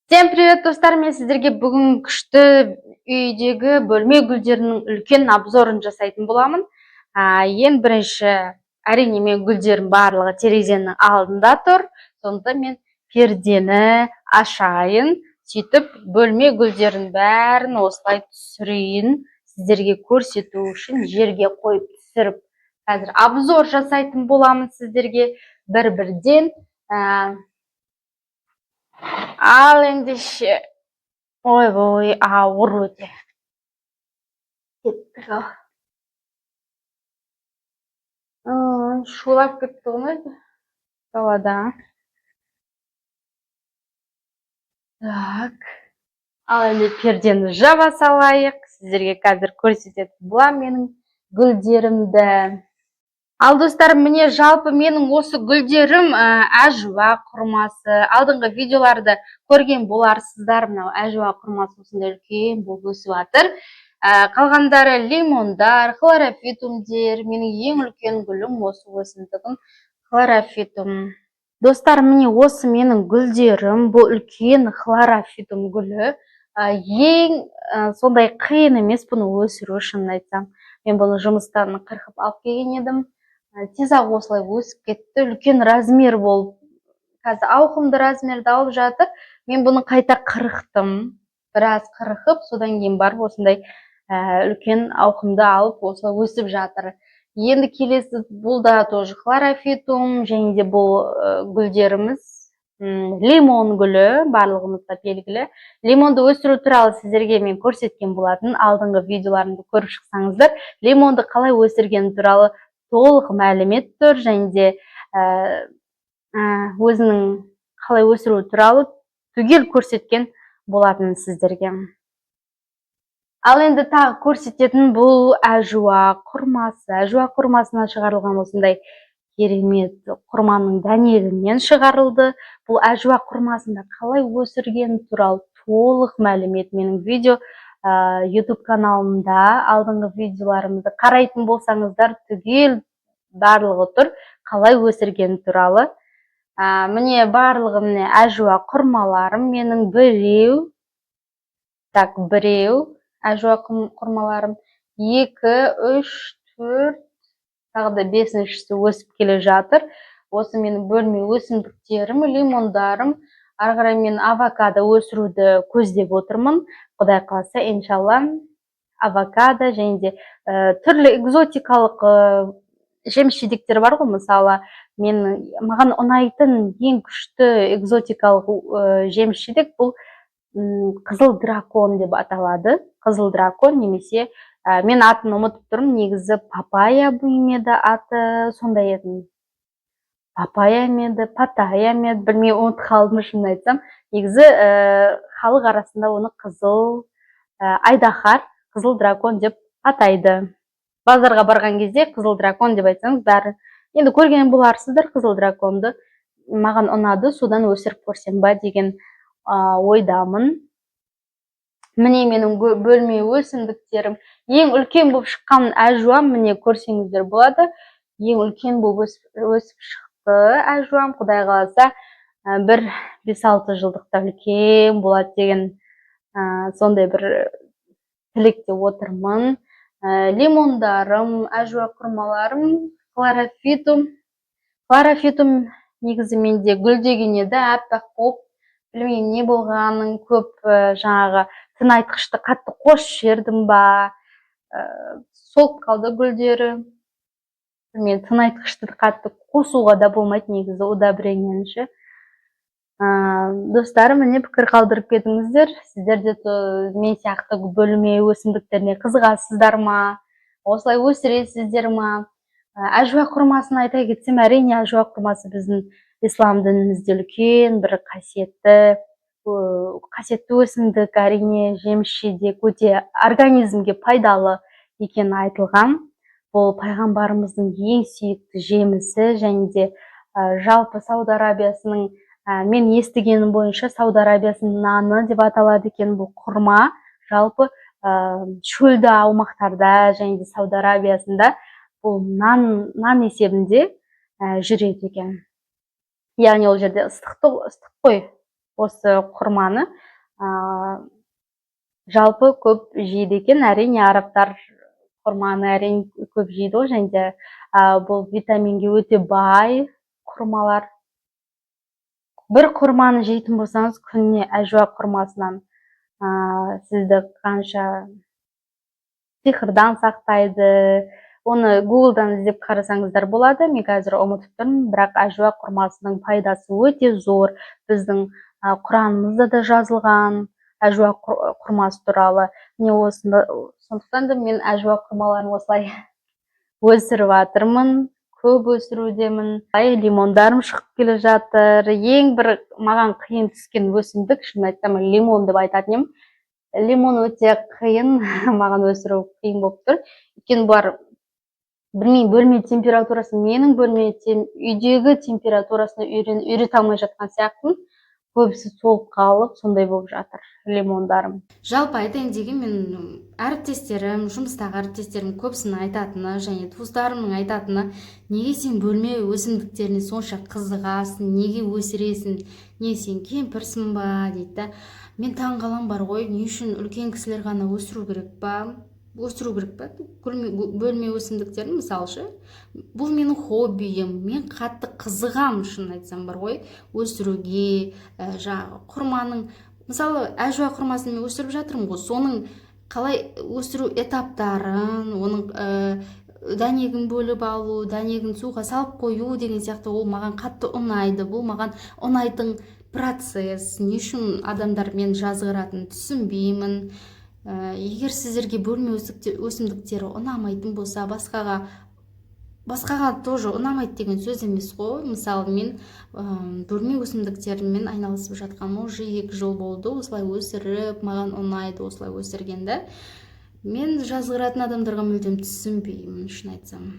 Всем привет, достар! Мен сіздерге бүгін күшті үйдегі бөлме гүлдерінің үлкен обзорын жасайтын боламын. Ең бірінші, әрине мен гүлдерім барлығы терезенің алдында тұр. Сонда мен пердені ашайын, сөйтіп бөлме гүлдерін бәрін осылай түсірейін. Сіздерге көрсету үшін жерге қойып түсіріп, қазір обзор жасайтын боламын сіздерге бір-бірден. Ал ендеше, ой, ауыр өте. Кеттік ал. Шулап кетті ғой далада. Так. Ал енді пердені жаба салайық. Сіздерге қазір көрсететін боламын менің гүлдерімді. Ал достар, міне жалпы менің осы гүлдерім әжуа құрмасы. Алдыңғы видеоларды көрген боларсыздар. Мынау әжуа құрмасы осындай үлкен болып өсіп жатыр. Қалғандары лимондар, хлорофитумдер. Менің ең үлкен гүлім осы өсімдігім хлорофитум. Достар, міне осы менің гүлдерім. Бұл үлкен хлорофитум гүлі. Ең сондай қиын емес бұны өсіру, шынын айтсам. Мен бұны жұмыстан қырқып алып келген едім. Тез-ақ осылай өсіп кетті. Үлкен размер болып, қазір ауқымды размерді алып жатыр. Мен бұны қайта қырықтым. Біраз қырқып, содан кейін барып осындай үлкен ауқымды алып осылай өсіп жатыр. Енді келесі бұл да тоже хлорофитум, және де бұл гүлдеріміз лимон гүлі, барлығымызға белгілі. Лимонды өсіру туралы сіздерге мен көрсеткен болатын. Алдыңғы видеоларымды көріп шықсаңыздар, лимонды қалай өсірген туралы толық мәлімет тұр, және де өзінің қалай өсіру туралы түгел көрсеткен болатын сіздерге. Ал енді тағы көрсететін бұл әжуа құрмасы. Әжуа құрмасынан шығарылған осындай керемет құрманың дәнегінен шығарылды. Бұл әжуа құрмасында қалай өсірген туралы толық мәлімет менің видео YouTube каналымда. Алдыңғы видеоларымды қарайтын болсаңыздар, түгел барлығы тұр, қалай өсірген туралы. Міне барлығы міне әжуа құрмаларым менің біреу әжуа құрмаларым, 2, 3, 4, тағы да 5-шісі өсіп келе жатыр. Осы менің бөлме өсімдіктерім, лимондарым. Ары қарай мен авокадо өсіруді көздеп отырмын. Құдай қаласа, иншалла, авокадо және де түрлі экзотикалық жеміс-жидектер бар ғой, мысалы, маған ұнайтын ең күшті экзотикалық жеміс-жидек бұл қызыл дракон деп аталады. Қызыл дракон немесе мен атын ұмытып тұрмын, негізі папайя еді аты, сондай еді. Папайя еді, паттайя еді, білмей ұмытып қалдым, шынын айтсам. Негізі халық арасында оны қызыл айдаһар, қызыл дракон деп атайды. Базарға барған кезде қызыл дракон деп айтсаңыз, бәрі енді көрген боларсыздар қызыл драконды. Маған ұнады, содан өсіріп көрсем ба деген ойдамын. Міне менің бөлме өсімдіктерім. Ең үлкен болып шыққан әжуам, міне көрсеңіздер болады. Ең үлкен болып өсіп шықты әжуам. Құдай қаласа, бір 5-6 жылдықта үлкен болады деген сондай бір тілекте отырмын. Лимондарым, әжуа құрмаларым, хлорофитум. Хлорофитум негізі менде гүлдеген еді, әппақ болып, білмеймін не болғанын, көп жаңағы тыңайтқышты қатты қосып жібердім ба, солып қалды гүлдері. Білмеймін, тыңайтқышты қатты қосуға да болмайды негізі, удобрениенші. Достарым, міне пікір қалдырып кетіңіздер. Сіздер де мен сияқты бөлме өсімдіктеріне қызығасыздар ма? Осылай өсіресіздер ма? Әжуа құрмасын айта кетсем, әрине әжуа құрмасы біздің ислам дінімізде үлкен бір қасиетті өсімдік, әрине жеміс-жидек өте организмге пайдалы екені айтылған. Бұл пайғамбарымыздың ең сүйікті жемісі, және де жалпы Сауд Арабиясының, мен естігенім бойынша Сауд Арабиясының наны деп аталады екен бұл құрма. Жалпы шөлді аумақтарда және де Сауд Арабиясында бұл нан есебінде жүреді екен. Яғни ол жерде ыстық қой. осы құрманы. Жалпы көп жейді екен. Әрине арабтар құрманы әрине көп жейді ғой, және де бұл витаминге өте бай құрмалар. Бір құрманы жейтін болсаңыз, күніне әжуа құрмасынан сізді қанша сиқырдан сақтайды. Оны Google'дан іздеп қарасаңыздар болады. Мен қазір ұмытып тұрмын, бірақ әжуа құрмасының пайдасы өте зор. Біздің Құранымызда да жазылған әжуа құрмасы туралы. Сондықтан да мен әжуа құрмаларын осылай өсіріп жатырмын. Көп өсірудемін. Лимондарым шығып келе жатыр. Ең бір маған қиын түскен өсімдік, шын айтсам, лимон деп айтатын едім. Лимон өте қиын, маған өсіру қиын болып тұр. Өйткені бұлар, білмеймін, бөлме температурасы, менің бөлме үйдегі температурасына үйрете алмай жатқан сияқтымын. Көбісі солып қалып, сондай болып жатыр лимондарым. Жалпы айтайын деген, мен әріптестерім, жұмыстағы әріптестерім көбісінің айтатыны, және туыстарымның айтатыны, неге сен бөлме өсімдіктеріне сонша қызығасың, неге өсіресің, не сен кемпірсің ба дейді. Мен таңғалам, бар ғой, не үшін үлкен кісілер ғана өсіру керек па? Бөлме өсімдіктерін, мысалшы, бұл менің хоббиім, мен қатты қызығам, шын айтсам, бар ғой, өсіруге. Құрманың, мысалы, әжуа құрмасын мен өсіріп жатырмын ғой, соның қалай өсіру этаптарын, оның дәнегін бөліп алу, дәнегін суға салып қою деген сияқты, ол маған қатты ұнайды. Бұл маған ұнайтын процесс. Не үшін адамдар мен жазғыратын түсінбеймін. Егер сіздерге бөлме өсімдіктері ұнамайтын болса, басқаға тоже ұнамайды деген сөз емес қой. Мысалы, мен бөлме өсімдіктерімен айналысып жатқаныма уже 2 жыл болды. Осылай өсіріп, маған ұнайды осылай өсіргенді. Мен жазғыратын адамдарға мүлдем түсінбеймін, шын айтсам.